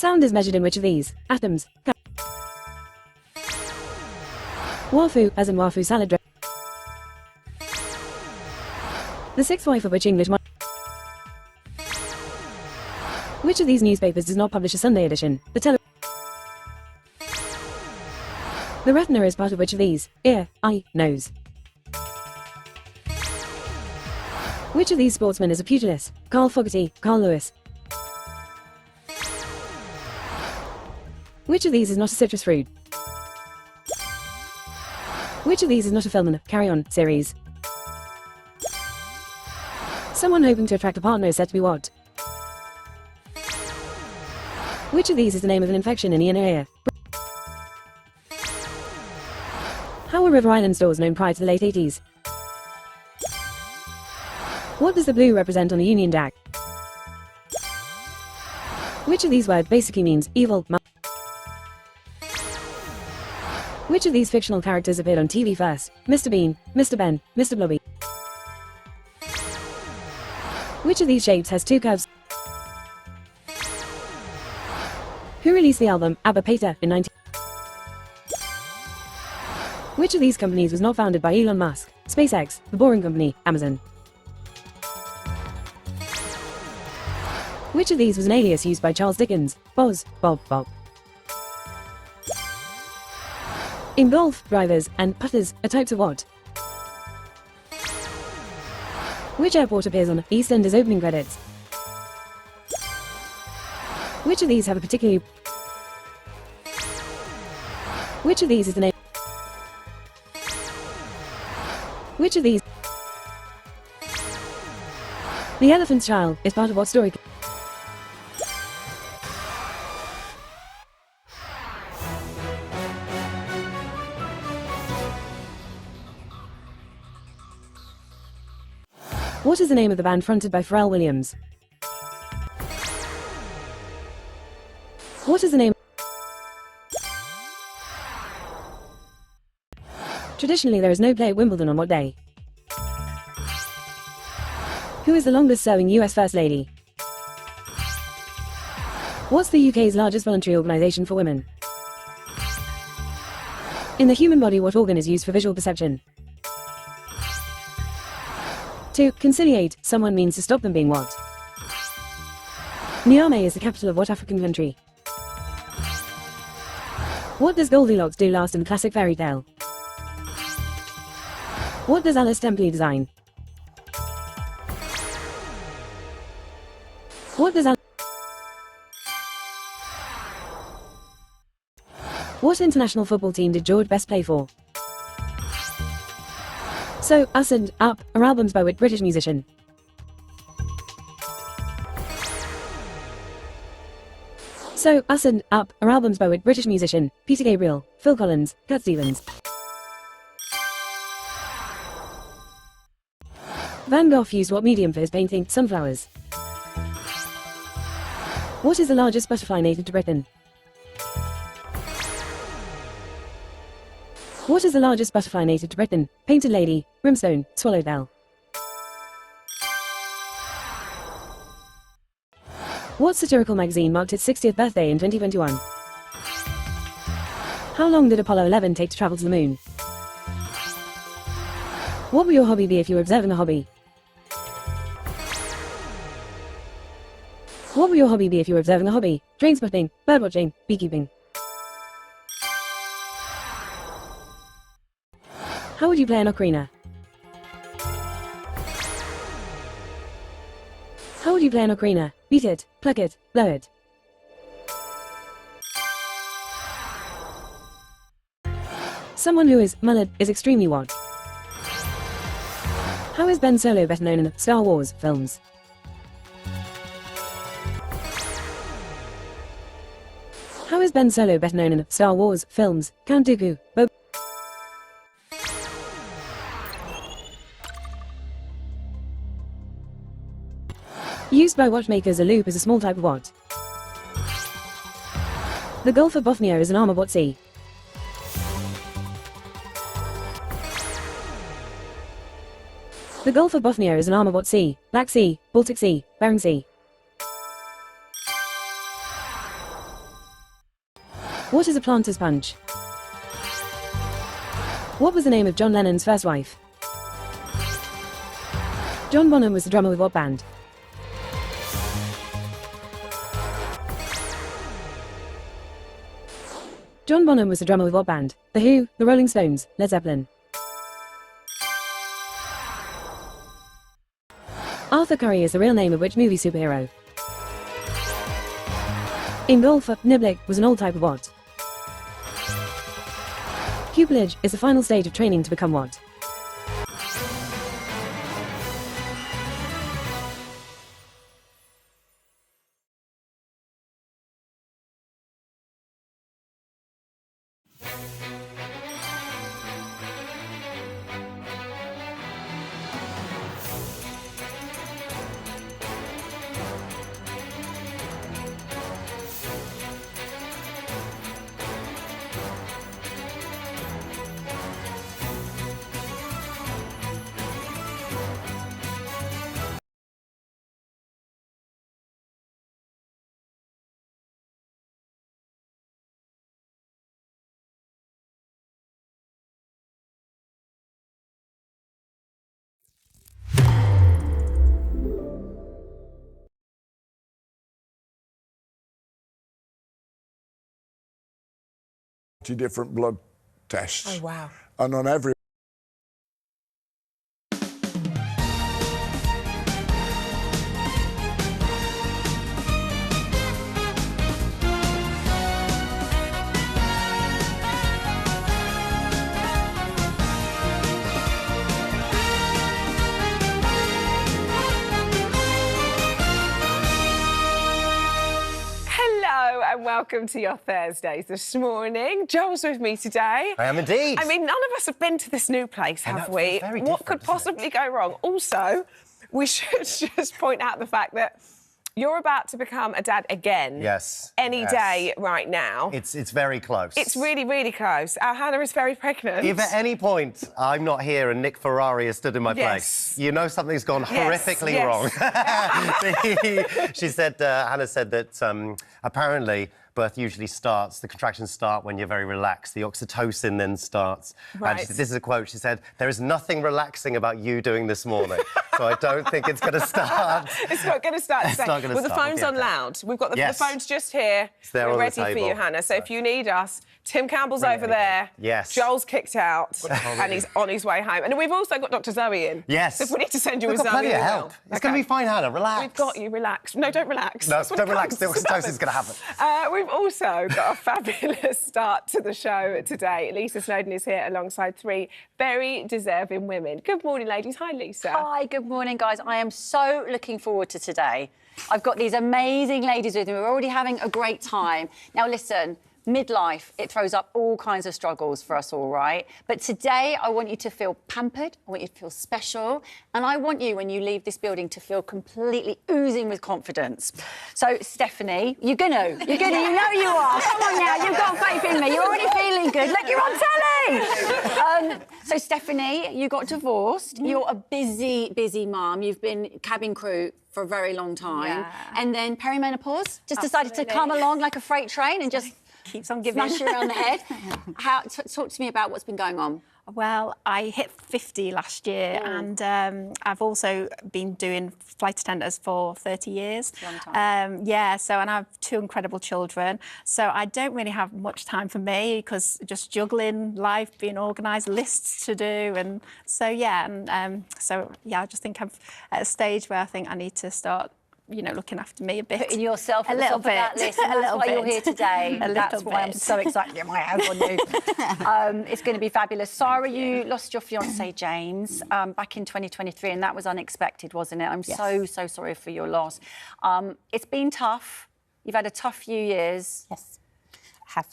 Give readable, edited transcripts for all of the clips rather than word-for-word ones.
Sound is measured in which of these atoms? Wafu, as in wafu salad dressing. The sixth wife of which English monarch? Which of these newspapers does not publish a Sunday edition? The retina is part of which of these? Ear, eye, nose. Which of these sportsmen is a pugilist? Carl Fogarty, Carl Lewis. Which of these is not a citrus fruit? Which of these is not a film in a Carry On series? Someone hoping to attract a partner is said to be what? Which of these is the name of an infection in the inner ear? How were River Island stores known prior to the late 80s? What does the blue represent on the Union Jack? Which of these words basically means evil? Which of these fictional characters appeared on TV first? Mr. Bean, Mr. Ben, Mr. Blobby. Which of these shapes has two curves? Who released the album ABBA Pater in 19... Which of these companies was not founded by Elon Musk? SpaceX, The Boring Company, Amazon. Which of these was an alias used by Charles Dickens? Boz, Bob, Bob. In golf, drivers and putters are types of what? Which airport appears on EastEnders opening credits? Which of these have a particularly... Which of these is the name? Which of these? The Elephant's Child is part of what story? What is the name of the band fronted by Pharrell Williams? What is the name? Traditionally, there is no play at Wimbledon on what day? Who is the longest-serving US First Lady? What's the UK's largest voluntary organisation for women? In the human body, what organ is used for visual perception? To conciliate someone means to stop them being what? Niamey is the capital of what African country? What does Goldilocks do last in the classic fairy tale? What does Alice Templey design? What does What international football team did George Best play for? So, Us and Up are albums by which British musician? So, Us and Up are albums by which British musician? Peter Gabriel, Phil Collins, Cat Stevens. Van Gogh used what medium for his painting? Sunflowers. What is the largest butterfly native to Britain? What is the largest butterfly native to Britain? Painted Lady, Brimstone, Swallowtail. What satirical magazine marked its 60th birthday in 2021? How long did Apollo 11 take to travel to the moon? What would your hobby be if you were observing a hobby? What would your hobby be if you were observing a hobby? Train spotting, birdwatching, beekeeping. How would you play an ocarina? How would you play an ocarina? Beat it, pluck it, blow it. Someone who is mullered is extremely what? How is Ben Solo better known in the Star Wars films? How is Ben Solo better known in the Star Wars films? Count Dooku, Boba. Used by watchmakers, a loop is a small type of what? The Gulf of Bothnia is an arm of what sea? The Gulf of Bothnia is an arm of what sea? Black Sea, Baltic Sea, Bering Sea. What is a planter's punch? What was the name of John Lennon's first wife? John Bonham was the drummer with what band? John Bonham was the drummer with what band? The Who, The Rolling Stones, Led Zeppelin. Arthur Curry is the real name of which movie superhero? Ingolf Niblick was an old type of what? Pupillage is the final stage of training to become what? Different blood tests. Oh, wow. And on every And welcome to your Thursdays this morning. Joel's with me today. I am indeed. I mean, none of us have been to this new place, have know, we? it's very What different, could isn't it? possibly go wrong? Also, we should just point out the fact that you're about to become a dad again. Yes. Any yes. day right now. It's very close. It's really, really close. Our Hannah is very pregnant. If at any point I'm not here and Nick Ferrari has stood in my place, you know something's gone horrifically wrong. She said, Hannah said that apparently birth usually starts, the contractions start when you're very relaxed. The oxytocin then starts. Right. And she said, this is a quote, she said, there is nothing relaxing about you doing this morning. So I don't think it's going to start. It's not going to start. It's not gonna well, the start. phone's Okay, on okay. loud. We've got the Yes. phone's just here. there We're on the ready for you, table. Hannah. So if you need us, Tim Campbell's over there. Yes. Joel's kicked out. And he's on his way home. And we've also got Dr. Zoe in. Yes. So if we need to send you We've a got Zoe, plenty of we will. help. It's going to be fine, Hannah. Relax. We've got you. Relax. No, don't relax. No, That's what don't it relax. The comes to. oxytocin's going to happen. We've also got a fabulous start to the show today. Lisa Snowden is here alongside three very deserving women. Good morning, ladies. Hi, Lisa. Hi, good morning, guys. I am so looking forward to today. I've got these amazing ladies with me. We're already having a great time. Now, listen, midlife, it throws up all kinds of struggles for us all, right? But today, I want you to feel pampered. I want you to feel special. And I want you, when you leave this building, to feel completely oozing with confidence. So, Stephanie, you're gonna, you know you are. Come on now, you've got faith in me. You're already feeling good. Look, you're on telly. So, Stephanie, you got divorced. You're a busy, busy mum. You've been cabin crew for a very long time. Yeah. And then perimenopause, just decided to come along like a freight train and just Keeps on giving. smash you around the head. Talk to me about what's been going on. Well, I hit 50 last year, and I've also been doing flight attendants for 30 years. Long time. Yeah, so, and I have two incredible children. So I don't really have much time for me because just juggling life, being organised, lists to do. And so, yeah, I just think I'm at a stage where I think I need to start, you know, looking after me a bit. Putting yourself at a the little top of that bit. list, and A that's little why you're bit. here today. A That's little why I'm bit. so excited to get my hands on you. It's going to be fabulous. Sarah, you lost your fiancé James back in 2023, and that was unexpected, wasn't it? I'm so sorry for your loss. It's been tough. You've had a tough few years. Yes, have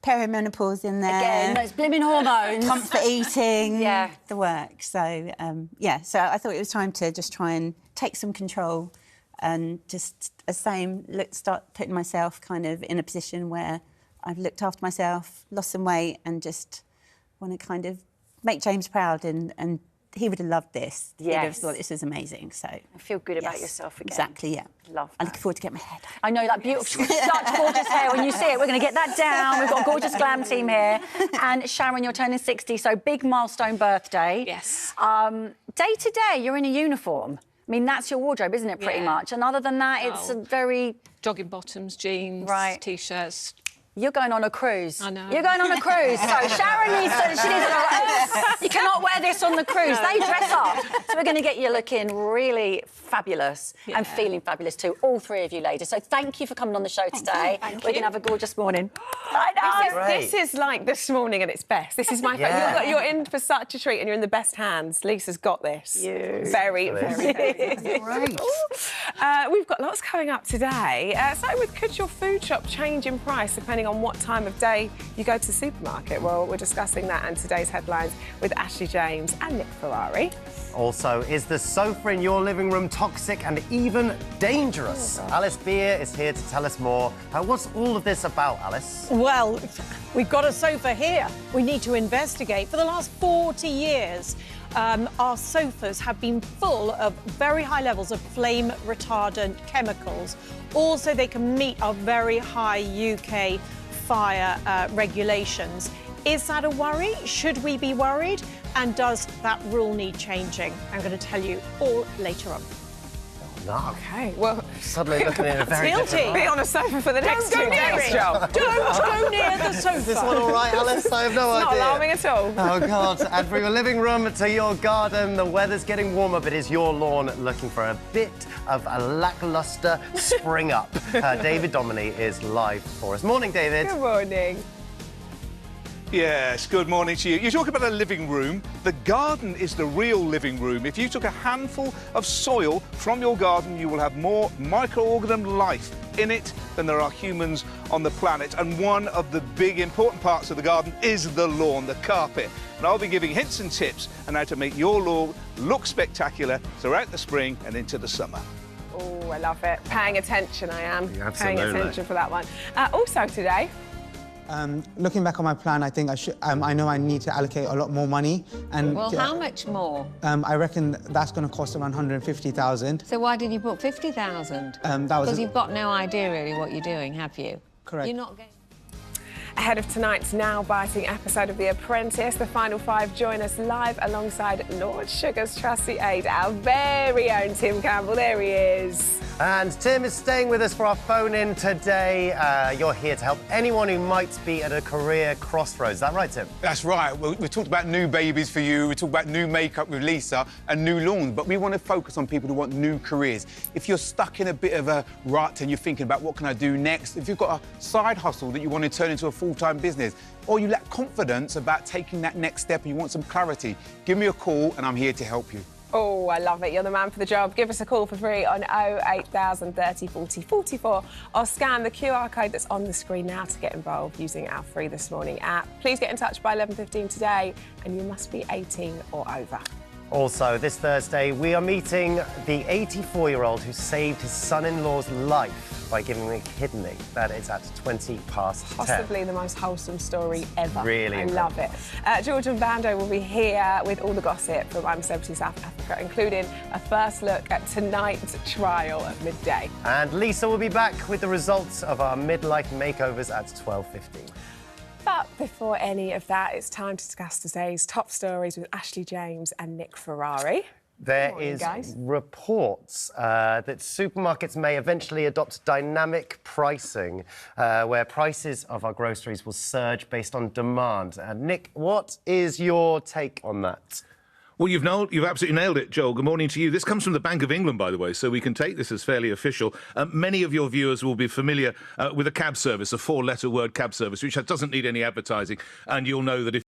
perimenopause in there. Again, those blimmin' hormones. Comfort eating, Yeah. the work. So, so I thought it was time to just try and take some control and just start putting myself kind of in a position where I've looked after myself, lost some weight, and just want to kind of make James proud. And he would have loved this. He'd have Yes. thought this was amazing. So Feel good about yes, yourself again. Exactly, yeah. Love I that. look forward to getting my hair done. I know that beautiful, such gorgeous hair. When you see it, we're going to get that down. We've got a gorgeous glam team here. And Sharon, you're turning 60, so big milestone birthday. Yes. Day to day, you're in a uniform. I mean, that's your wardrobe, isn't it, pretty Yeah. much? And other than that, it's a very... Jogging bottoms, jeans, Right. T-shirts. You're going on a cruise. I know. You're going on a cruise. So Sharon needs to... You cannot wear this on the cruise. They dress up. So we're going to get you looking really fabulous and feeling fabulous too, all three of you ladies. So thank you for coming on the show today. We're going to have a gorgeous morning. I know. This is like this morning at its best. This is my favourite. You're in for such a treat and you're in the best hands. Lisa's got this. Very, very Great. We've got lots coming up today. Starting with, could your food shop change in price depending on what time of day you go to the supermarket? Well, we're discussing that and today's headlines with Ashley James and Nick Ferrari. Also, is the sofa in your living room toxic and even dangerous? Alice Beer is here to tell us more. What's all of this about, Alice? Well, we've got a sofa here. We need to investigate. For the last 40 years, our sofas have been full of very high levels of flame retardant chemicals. Also, they can meet our very high UK fire regulations. Is that a worry? Should we be worried? And does that rule need changing? I'm going to tell you all later on. No. Okay, well... Suddenly looking at a very Guilty. different... Be on a sofa for the next 2 days, Joel. Don't go near the sofa. Is this one all right, Alice? I have no Not idea. alarming at all. Oh, God. And from your living room to your garden, the weather's getting warmer, but is your lawn looking for a bit of a lacklustre spring up? David Dominy is live for us. Morning, David. Good morning. Yes, good morning to you. You talk about a living room. The garden is the real living room. If you took a handful of soil from your garden, you will have more microorganism life in it than there are humans on the planet. And one of the big important parts of the garden is the lawn, the carpet. And I'll be giving hints and tips on how to make your lawn look spectacular throughout the spring and into the summer. Oh, I love it. Paying attention, I am. Yeah, Paying absolutely. attention for that one. Also today... Looking back on my plan, I think I know I need to allocate a lot more money. And Well, how much more? I reckon that's going to cost around 150,000. So why did you put 50,000? That was Because you've got no idea really what you're doing, have you? Correct. You're not going... Ahead of tonight's now-biting episode of The Apprentice, the final five join us live alongside Lord Sugar's trusty aide, our very own Tim Campbell. There he is. And Tim is staying with us for our phone-in today. You're here to help anyone who might be at a career crossroads. Is that right, Tim? That's right. We talked about new babies for you, we talked about new makeup with Lisa and new lawns, but we want to focus on people who want new careers. If you're stuck in a bit of a rut and you're thinking about what can I do next, if you've got a side hustle that you want to turn into a full-time business, or you lack confidence about taking that next step and you want some clarity, give me a call and I'm here to help you. Oh, I love it. You're the man for the job. Give us a call for free on 08000 30 40 44 or scan the QR code that's on the screen now to get involved using our free This Morning app. Please get in touch by 11:15 today and you must be 18 or over. Also, this Thursday, we are meeting the 84-year-old who saved his son-in-law's life by giving him a kidney. That is at 20 past 10. Possibly the most wholesome story ever. Really I love it. George and Bando will be here with all the gossip from I'm Celebrity South Africa, including a first look at tonight's trial at midday. And Lisa will be back with the results of our midlife makeovers at 12:15. But before any of that, it's time to discuss today's top stories with Ashley James and Nick Ferrari. There morning, is guys. reports that supermarkets may eventually adopt dynamic pricing, where prices of our groceries will surge based on demand. Nick, what is your take on that? Well, you've absolutely nailed it, Joel. Good morning to you. This comes from the Bank of England, by the way, so we can take this as fairly official. Many of your viewers will be familiar with a cab service, a four-letter word cab service, which doesn't need any advertising, and you'll know that if